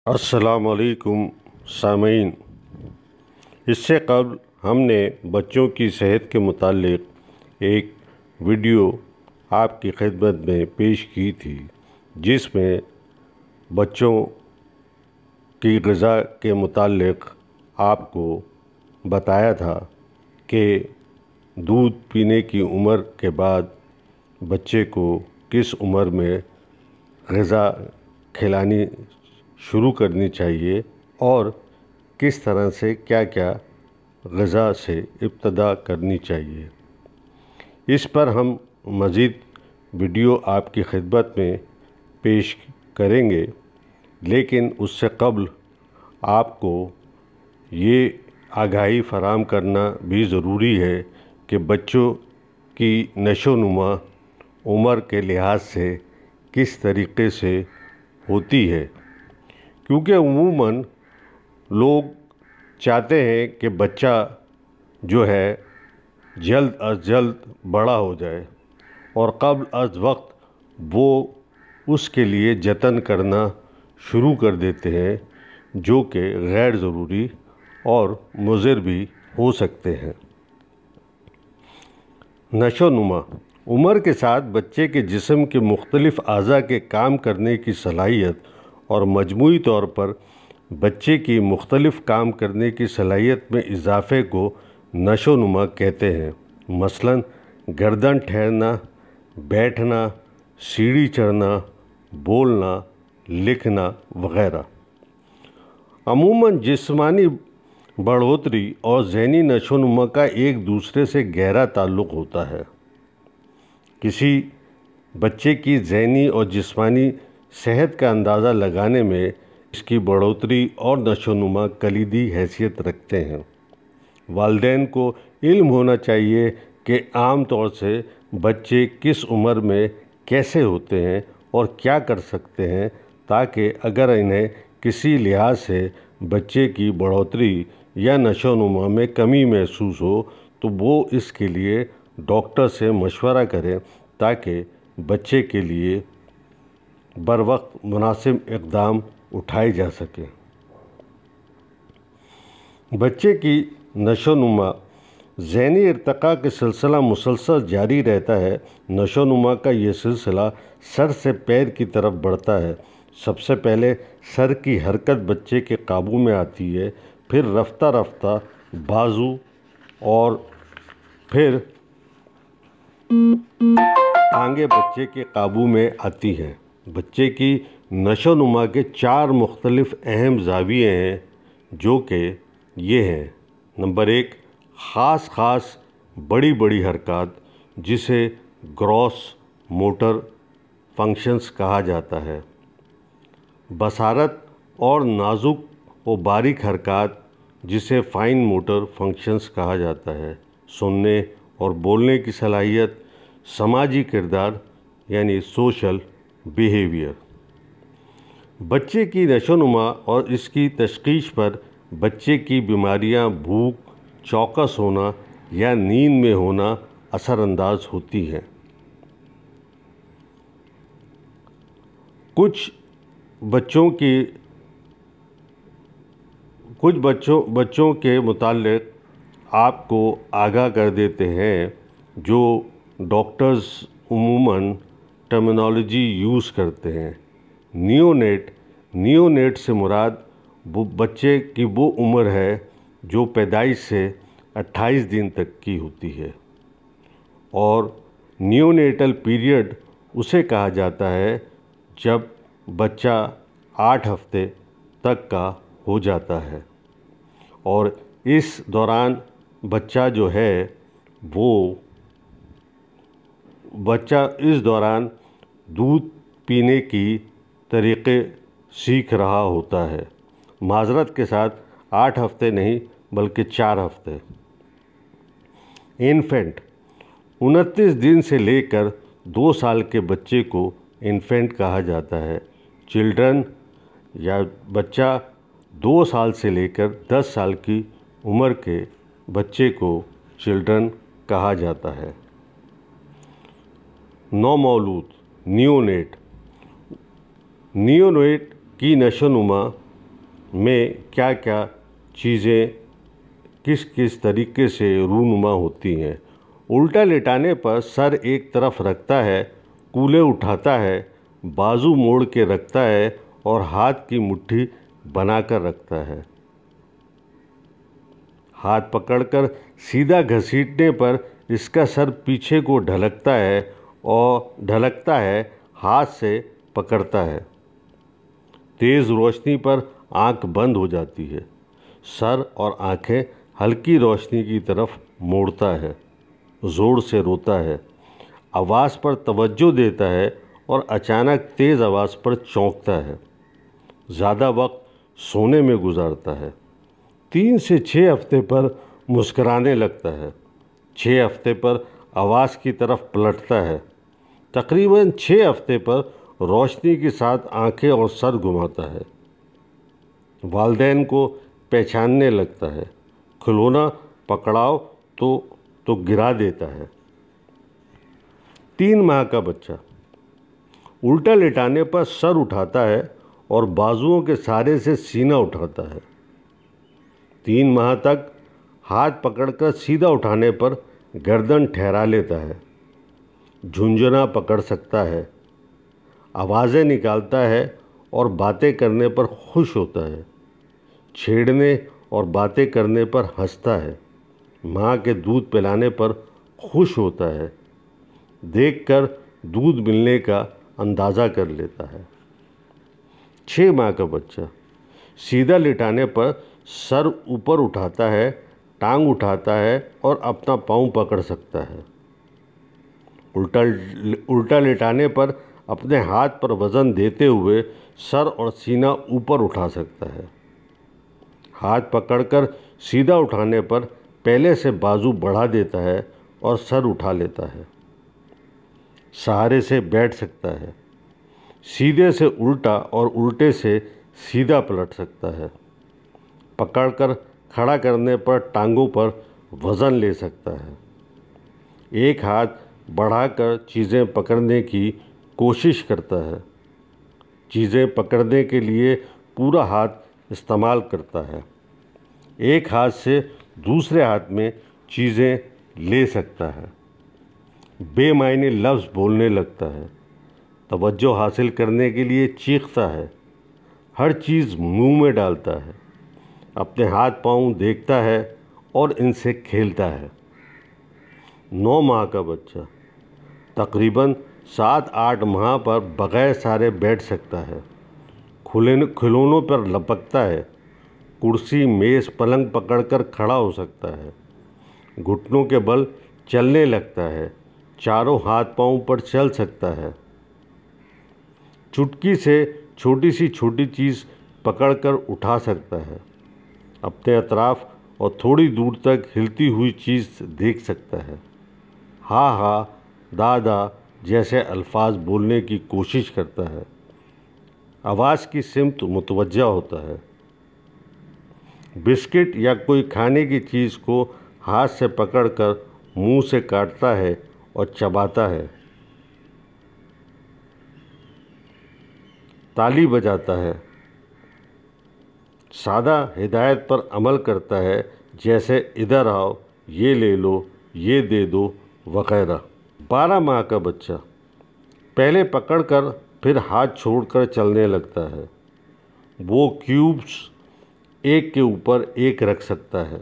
السلام علیکم سامعین، اس سے قبل ہم نے بچوں کی صحت کے متعلق ایک ویڈیو آپ کی خدمت میں پیش کی تھی، جس میں بچوں کی غذا کے متعلق آپ کو بتایا تھا کہ دودھ پینے کی عمر کے بعد بچے کو کس عمر میں غذا کھلانی شروع کرنی چاہیے اور کس طرح سے کیا کیا غذا سے ابتدا کرنی چاہیے۔ اس پر ہم مزید ویڈیو آپ کی خدمت میں پیش کریں گے، لیکن اس سے قبل آپ کو یہ آگاہی فراہم کرنا بھی ضروری ہے کہ بچوں کی نشو و نما عمر کے لحاظ سے کس طریقے سے ہوتی ہے، کیونکہ عموماً لوگ چاہتے ہیں کہ بچہ جو ہے جلد از جلد بڑا ہو جائے اور قبل از وقت وہ اس کے لیے جتن کرنا شروع کر دیتے ہیں، جو کہ غیر ضروری اور مضر بھی ہو سکتے ہیں۔ نشو و نما عمر کے ساتھ بچے کے جسم کے مختلف اعضاء کے کام کرنے کی صلاحیت اور مجموعی طور پر بچے کی مختلف کام کرنے کی صلاحیت میں اضافے کو نشو و نما کہتے ہیں، مثلاً گردن ٹھہرنا، بیٹھنا، سیڑھی چڑھنا، بولنا، لکھنا وغیرہ۔ عموماً جسمانی بڑھوتری اور ذہنی نشو و نما کا ایک دوسرے سے گہرا تعلق ہوتا ہے۔ کسی بچے کی ذہنی اور جسمانی صحت کا اندازہ لگانے میں اس کی بڑھوتری اور نشو و نما کلیدی حیثیت رکھتے ہیں۔ والدین کو علم ہونا چاہیے کہ عام طور سے بچے کس عمر میں کیسے ہوتے ہیں اور کیا کر سکتے ہیں، تاکہ اگر انہیں کسی لحاظ سے بچے کی بڑھوتری یا نشو و نما میں کمی محسوس ہو تو وہ اس کے لیے ڈاکٹر سے مشورہ کریں، تاکہ بچے کے لیے بروقت مناسب اقدام اٹھائے جا سکیں۔ بچے کی نشو و نما ذہنی ارتقاء کے سلسلہ مسلسل جاری رہتا ہے۔ نشو و نما کا یہ سلسلہ سر سے پیر کی طرف بڑھتا ہے۔ سب سے پہلے سر کی حرکت بچے کے قابو میں آتی ہے، پھر رفتہ رفتہ بازو اور پھر ٹانگیں بچے کے قابو میں آتی ہیں۔ بچے کی نشو و نما کے 4 مختلف اہم زاویے ہیں، جو کہ یہ ہیں: نمبر 1، خاص بڑی حرکات، جسے گراس موٹر فنکشنز کہا جاتا ہے۔ بصارت اور نازک و باریک حرکات، جسے فائن موٹر فنکشنز کہا جاتا ہے۔ سننے اور بولنے کی صلاحیت، سماجی کردار یعنی سوشل بیہیویئر۔ بچے کی نشو و نما اور اس کی تشخیص پر بچے کی بیماریاں بھوک، چوکس ہونا یا نیند میں ہونا اثر انداز ہوتی ہیں۔ کچھ بچوں کے متعلق آپ کو آگاہ کر دیتے ہیں، جو ڈاکٹرز عموماً ٹرمینالوجی یوز کرتے ہیں۔ نیونیٹ سے مراد وہ بچے کی وہ عمر ہے جو پیدائش سے 28 دن تک کی ہوتی ہے، اور نیونیٹل پیریڈ اسے کہا جاتا ہے جب بچہ 8 ہفتے تک کا ہو جاتا ہے، اور اس دوران بچہ دودھ پینے کی طریقے سیکھ رہا ہوتا ہے۔ معذرت کے ساتھ 8 ہفتے نہیں بلکہ 4 ہفتے۔ انفینٹ 29 دن سے لے کر 2 سال کے بچے کو انفینٹ کہا جاتا ہے۔ چلڈرن یا بچہ 2 سال سے لے کر 10 سال کی عمر کے بچے کو چلڈرن کہا جاتا ہے۔ نومولود نیونیٹ کی نشو و نما میں کیا کیا چیزیں کس کس طریقے سے رونما ہوتی ہیں۔ الٹا لیٹانے پر سر ایک طرف رکھتا ہے، کولے اٹھاتا ہے، بازو موڑ کے رکھتا ہے اور ہاتھ کی مٹھی بنا کر رکھتا ہے۔ ہاتھ پکڑ کر سیدھا گھسیٹنے پر اس کا سر پیچھے کو ڈھلکتا ہے، ہاتھ سے پکڑتا ہے۔ تیز روشنی پر آنکھ بند ہو جاتی ہے، سر اور آنکھیں ہلکی روشنی کی طرف موڑتا ہے، زور سے روتا ہے، آواز پر توجہ دیتا ہے اور اچانک تیز آواز پر چونکتا ہے۔ زیادہ وقت سونے میں گزارتا ہے۔ 3 سے 6 ہفتے پر مسکرانے لگتا ہے۔ 6 ہفتے پر آواز کی طرف پلٹتا ہے۔ تقریباً 6 ہفتے پر روشنی کے ساتھ آنکھیں اور سر گھماتا ہے۔ والدین کو پہچاننے لگتا ہے۔ کھلونا پکڑاؤ تو گرا دیتا ہے۔ 3 ماہ کا بچہ الٹا لیٹانے پر سر اٹھاتا ہے اور بازوؤں کے سہارے سے سینہ اٹھاتا ہے۔ 3 ماہ تک ہاتھ پکڑ کر سیدھا اٹھانے پر گردن ٹھہرا لیتا ہے، جھنجھنا پکڑ سکتا ہے، آوازیں نکالتا ہے اور باتیں کرنے پر خوش ہوتا ہے، چھیڑنے اور باتیں کرنے پر ہنستا ہے، ماں کے دودھ پلانے پر خوش ہوتا ہے، دیکھ کر دودھ ملنے کا اندازہ کر لیتا ہے۔ 6 ماہ کا بچہ سیدھا لٹانے پر سر اوپر اٹھاتا ہے، ٹانگ اٹھاتا ہے اور اپنا پاؤں پکڑ سکتا ہے۔ الٹا لٹانے پر اپنے ہاتھ پر وزن دیتے ہوئے سر اور سینہ اوپر اٹھا سکتا ہے۔ ہاتھ پکڑ کر سیدھا اٹھانے پر پہلے سے بازو بڑھا دیتا ہے اور سر اٹھا لیتا ہے۔ سہارے سے بیٹھ سکتا ہے، سیدھے سے الٹا اور الٹے سے سیدھا پلٹ سکتا ہے۔ پکڑ کر کھڑا کرنے پر ٹانگوں پر وزن لے سکتا ہے۔ ایک ہاتھ بڑھا کر چیزیں پکڑنے کی کوشش کرتا ہے۔ چیزیں پکڑنے کے لیے پورا ہاتھ استعمال کرتا ہے۔ ایک ہاتھ سے دوسرے ہاتھ میں چیزیں لے سکتا ہے۔ بے معنی لفظ بولنے لگتا ہے۔ توجہ حاصل کرنے کے لیے چیختا ہے۔ ہر چیز منہ میں ڈالتا ہے۔ اپنے ہاتھ پاؤں دیکھتا ہے اور ان سے کھیلتا ہے۔ 9 ماہ کا بچہ تقریباً 7-8 ماہ پر بغیر سہارے بیٹھ سکتا ہے، کھلونوں پر لپکتا ہے، کرسی میز پلنگ پکڑ کر کھڑا ہو سکتا ہے، گھٹنوں کے بل چلنے لگتا ہے، چاروں ہاتھ پاؤں پر چل سکتا ہے، چٹکی سے چھوٹی سی چھوٹی چیز پکڑ کر اٹھا سکتا ہے، اپنے اطراف اور تھوڑی دور تک ہلتی ہوئی چیز دیکھ سکتا ہے، ہاں ہاں دادا جیسے الفاظ بولنے کی کوشش کرتا ہے، آواز کی سمت متوجہ ہوتا ہے، بسکٹ یا کوئی کھانے کی چیز کو ہاتھ سے پکڑ کر منہ سے کاٹتا ہے اور چباتا ہے، تالی بجاتا ہے، سادہ ہدایت پر عمل کرتا ہے جیسے ادھر آؤ، یہ لے لو، یہ دے دو وغیرہ۔ 12 ماہ کا بچہ پہلے پکڑ کر پھر ہاتھ چھوڑ کر چلنے لگتا ہے۔ وہ کیوبس ایک کے اوپر ایک رکھ سکتا ہے،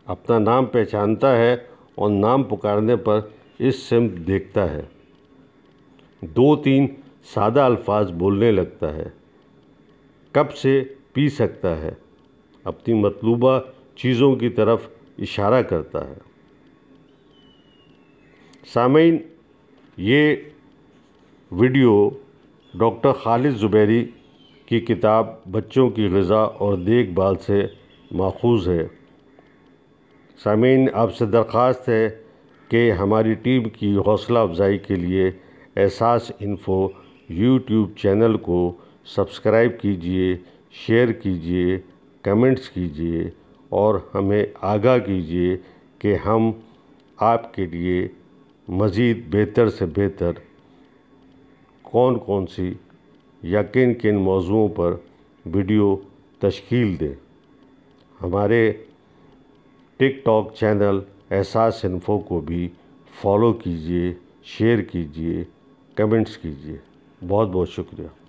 اپنا نام پہچانتا ہے اور نام پکارنے پر اس سمت دیکھتا ہے، 2-3 سادہ الفاظ بولنے لگتا ہے، کپ سے پی سکتا ہے، اپنی مطلوبہ چیزوں کی طرف اشارہ کرتا ہے۔ سامعین، یہ ویڈیو ڈاکٹر خالد زبیری کی کتاب بچوں کی غذا اور دیکھ بھال سے ماخوذ ہے۔ سامعین، آپ سے درخواست ہے کہ ہماری ٹیم کی حوصلہ افزائی کے لیے احساس انفو یوٹیوب چینل کو سبسکرائب کیجیے، شیئر کیجیے، کمنٹس کیجیے اور ہمیں آگاہ کیجیے کہ ہم آپ کے لیے مزید بہتر سے بہتر کون سی یا کن موضوعوں پر ویڈیو تشکیل دیں۔ ہمارے ٹک ٹاک چینل احساس انفو کو بھی فالو کیجیے، شیئر کیجیے، کمنٹس کیجیے۔ بہت بہت شکریہ۔